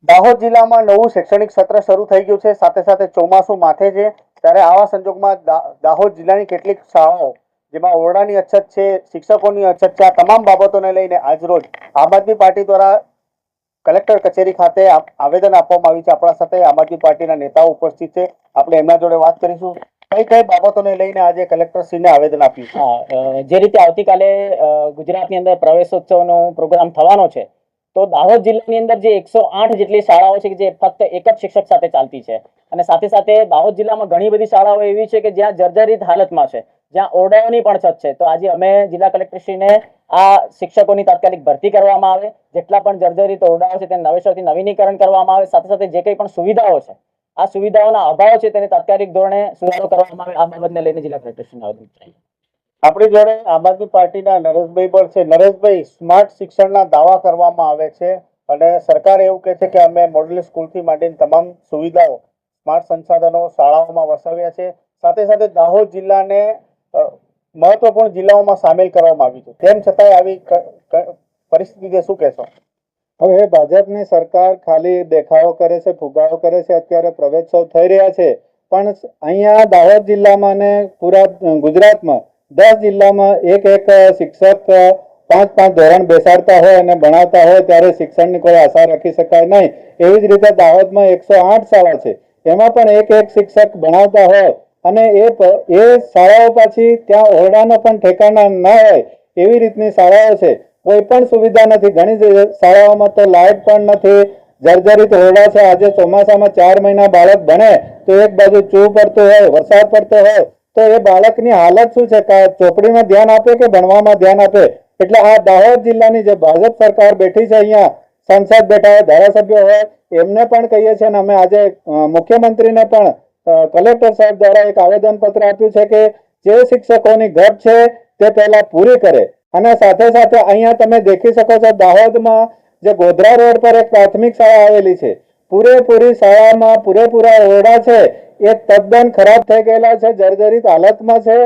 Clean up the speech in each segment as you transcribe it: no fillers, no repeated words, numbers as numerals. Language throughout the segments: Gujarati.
દાહોદ જિલ્લામાં નવું શૈક્ષણિક સત્ર શરૂ થઈ ગયું છે, સાથે સાથે ચોમાસું માથે છે, ત્યારે આવા સંજોગમાં દાહોદ જિલ્લાની કેટલીક શાળાઓ જેમાં ઓરડાની અછત છે, શિક્ષકોની અછત છે, આ તમામ બાબતોને લઈને આજરોજ આમ આદમી પાર્ટી દ્વારા કલેક્ટર કચેરી ખાતે આવેદન આપવામાં આવ્યું છે। આપણા સાથે આમ આદમી પાર્ટીના નેતાઓ ઉપસ્થિત છે, આપણે એમના જોડે વાત કરીશું। કઈ કઈ બાબતોને લઈને આજે કલેક્ટરશ્રીને આવેદન આપ્યું? જે રીતે આવતીકાલે ગુજરાતની અંદર પ્રવેશોત્સવનો પ્રોગ્રામ થવાનો છે, તો દાહોદ જિલ્લાની અંદર જે 108 જેટલી શાળાઓ છે કે જે ફક્ત એક જ શિક્ષક સાથે ચાલતી છે, અને સાથે સાથે દાહોદ જિલ્લામાં ઘણી બધી શાળાઓ એવી છે કે જ્યાં જર્જરિત હાલતમાં છે, જ્યાં ઓરડાઓની પણ છત છે। તો આજે અમે જિલ્લા કલેક્ટરશ્રીને આ શિક્ષકોની તાત્કાલિક ભરતી કરવામાં આવે, જેટલા પણ જર્જરિત ઓરડાઓ છે તેને નવેસરથી નવીનીકરણ કરવામાં આવે, સાથે સાથે જે કંઈ પણ સુવિધાઓ છે, આ સુવિધાઓના અભાવ છે તેને તાત્કાલિક ધોરણે સુધારો કરવામાં આવે, આ બાબતને લઈને જિલ્લા કલેક્ટરશ્રીને આવેદન છે। આપણી જોડે આમ આદમી પાર્ટીના નરેશભાઈ પણ છે। નરેશભાઈ, સ્માર્ટ શિક્ષણના દાવા કરવામાં આવે છે અને સરકાર એવું કહે છે કે અમે મોડેલ સ્કૂલથી માંડીને તમામ સુવિધાઓ સ્માર્ટ સંસાધનો શાળાઓમાં વસાવ્યા છે, સાથે સાથે દાહોદ જિલ્લાને મહત્વપૂર્ણ જિલ્લાઓમાં સામેલ કરવામાં આવ્યું છે, તેમ છતાંય આવી પરિસ્થિતિ શું કહેશો? હવે ભાજપની સરકાર ખાલી દેખાવો કરે છે, ફુગાવો કરે છે। અત્યારે પ્રવેશોત્સવ થઈ રહ્યા છે, પણ અહીંયા દાહોદ જિલ્લામાં ને પૂરા ગુજરાતમાં 10 જિલ્લામાં એક શિક્ષક 5 ધોરણ બેસાડતા હોય અને ભણાવતા હોય ત્યારે શિક્ષણની કોઈ આશા રાખી શકાય નહીં। એવી જ રીતે દાહોદમાં 108 શાળા છે, એમાં પણ એક શિક્ષક ભણાવતા હોય અને એ શાળાઓ પાછી ત્યાં ઓરડાનો પણ ઠેકાણા ન હોય એવી રીતની શાળાઓ છે। કોઈ પણ સુવિધા નથી, ઘણી શાળાઓમાં તો લાઇટ પણ નથી, જર્જરિત ઓરડા છે। આજે ચોમાસામાં 4 મહિના બાળક ભણે તો એક બાજુ ચૂ પડતું હોય, વરસાદ પડતો હોય તો એ બાળકની હાલત શું છે? ચોપડીમાં ધ્યાન આપે કે ભણવામાં ધ્યાન આપે? એટલે આ દાહોદ જિલ્લાની જે ભાજપ સરકાર બેઠી છે, અહીંયા સંસદ બેઠા હોય, ધારાસભ્યો હોય, એમને પણ કહીએ છીએ અને અમે આજે મુખ્યમંત્રીને પણ કલેક્ટર સાહેબ દ્વારા એક આવેદન પત્ર આપ્યું છે કે જે શિક્ષકોની ઘટ છે તે પહેલા પૂરી કરે। અને સાથે સાથે અહીંયા તમે દેખી શકો છો દાહોદમાં જે ગોધરા રોડ પર એક પ્રાથમિક શાળા આવેલી છે, પૂરેપૂરી શાળામાં પૂરેપૂરા ઓરડા છે એ તદ્દન ખરાબ થઈ ગયેલા છે, જર્જરિત હાલતમાં છે,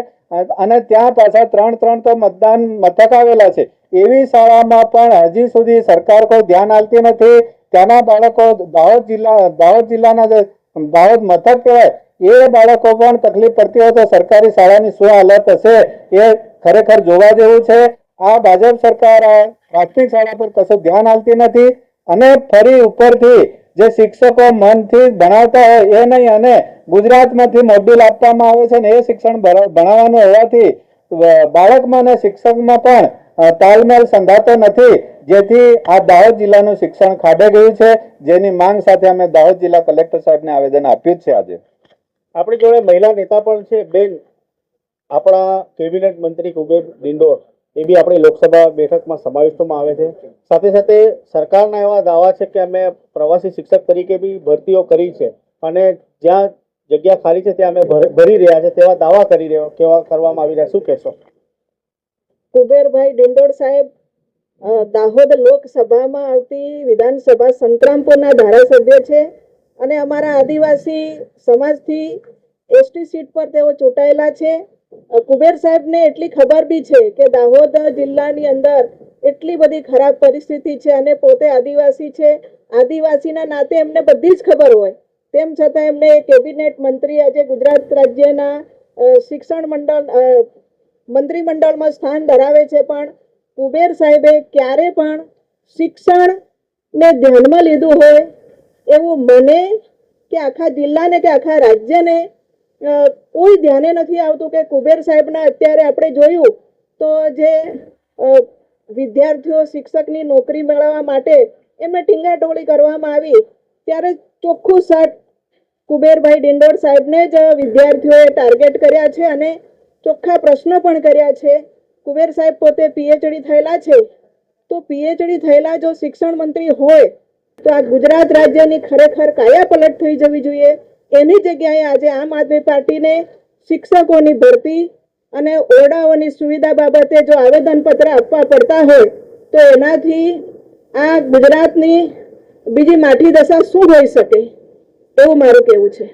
અને ત્યાં પાછા 3 તો મતદાન મથક આવેલા છે। એવી શાળામાં પણ હજી સુધી સરકાર કોઈ ધ્યાન આપતી નથી। ત્યાંના બાળકો દાહોદ જિલ્લાના જે દાહોદ મથક કહેવાય એ બાળકો પણ તકલીફ પડતી હોય તો સરકારી શાળાની શું હાલત હશે એ ખરેખર જોવા જેવું છે। આ ભાજપ સરકાર પ્રાથમિક શાળા પર કશું ધ્યાન આપતી નથી અને ફરી ઉપરથી જે શિક્ષકો મનથી ભણાવતા હોય એ નહીં અને ગુજરાતમાંથી મોડ્યુલ આપવામાં આવે છે ને એ શિક્ષણ ભણાવવાનું હોવાથી બાળકમાં અને શિક્ષકમાં પણ તાલમેલ સંધાતો નથી, જેથી આ દાહોદ જિલ્લાનું શિક્ષણ ખાડે ગયું છે, જેની માંગ સાથે અમે દાહોદ જિલ્લા કલેક્ટર સાહેબને આવેદન આપ્યું છે। આજે આપણી જોડે મહિલા નેતા પણ છે, બેન આપણા કેબિનેટ મંત્રી કુબેર ડિંડોર, એ બી આપણી લોકસભા બેઠકમાં સમાવિષ્ટમાં આવે છે। સાથે સાથે સરકારના એવા દાવા છે કે અમે પ્રવાસી શિક્ષક તરીકે બી ભરતીઓ કરી છે અને જ્યાં જગ્યા ખાલી છે ત્યાં અમે ભરી રહ્યા છે તેવા દાવા કરવામાં આવી રહ્યા, શું કહેશો? કુબેરભાઈ ડિંડોર સાહેબ દાહોદ લોકસભામાં આવતી વિધાનસભા સંતરામપુરના ધારાસભ્ય છે અને અમારા આદિવાસી સમાજથી એસટી સીટ પર તેઓ ચૂંટાયેલા છે। કુબેર સાહેબને એટલી ખબર બી છે કે દાહોદ જિલ્લાની અંદર એટલી બધી ખરાબ પરિસ્થિતિ છે અને પોતે આદિવાસી છે, આદિવાસીના નાતે એમને બધી જ ખબર હોય, તેમ છતાં એમને કેબિનેટ મંત્રી આજે ગુજરાત રાજ્યના શિક્ષણ મંત્રીમંડળમાં સ્થાન ધરાવે છે, પણ કુબેર સાહેબે ક્યારે પણ શિક્ષણને ધ્યાનમાં લીધું હોય એવું મને કે આખા જિલ્લાને કે આખા રાજ્યને કોઈ ધ્યાને નથી આવતું કે કુબેર સાહેબના અત્યારે આપણે જોયું તો જે વિદ્યાર્થીઓ શિક્ષકની નોકરી મેળવવા માટે એમને ટીંગાટોળી કરવામાં આવી ત્યારે ચોખ્ખું શટ કુબેરભાઈ ડિંડોર સાહેબને જ વિદ્યાર્થીઓએ ટાર્ગેટ કર્યા છે અને ચોખ્ખા પ્રશ્નો પણ કર્યા છે। કુબેર સાહેબ પોતે પીએચડી થયેલા છે, તો પીએચડી થયેલા જો શિક્ષણ મંત્રી હોય તો આ ગુજરાત રાજ્યની ખરેખર કાયાપલટ થઈ જવી જોઈએ। એની જગ્યાએ આજે આમ આદમી પાર્ટીને શિક્ષકોની ભરતી અને ઓરડાઓની સુવિધા બાબતે જો આવેદનપત્ર આપવા પડતા હોય તો એનાથી આ ગુજરાતની બીજી માઠી દશા શું હોઈ શકે એવું મારું કહેવું છે।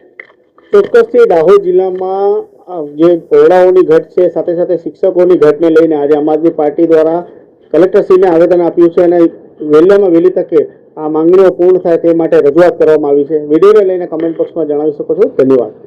ચોક્કસથી દાહોદ જિલ્લામાં જે ઓરડાઓની ઘટ છે, સાથે સાથે શિક્ષકોની ઘટને લઈને આજે આમ આદમી પાર્ટી દ્વારા કલેક્ટરશ્રીને આવેદન આપ્યું છે અને વહેલામાં વહેલી તકે આ માંગણીઓ પૂર્ણ થાય તે માટે રજૂઆત કરવામાં આવી છે. વિડીયોને લઈને કમેન્ટ બોક્સમાં જણાવી શકો છો. ધન્યવાદ.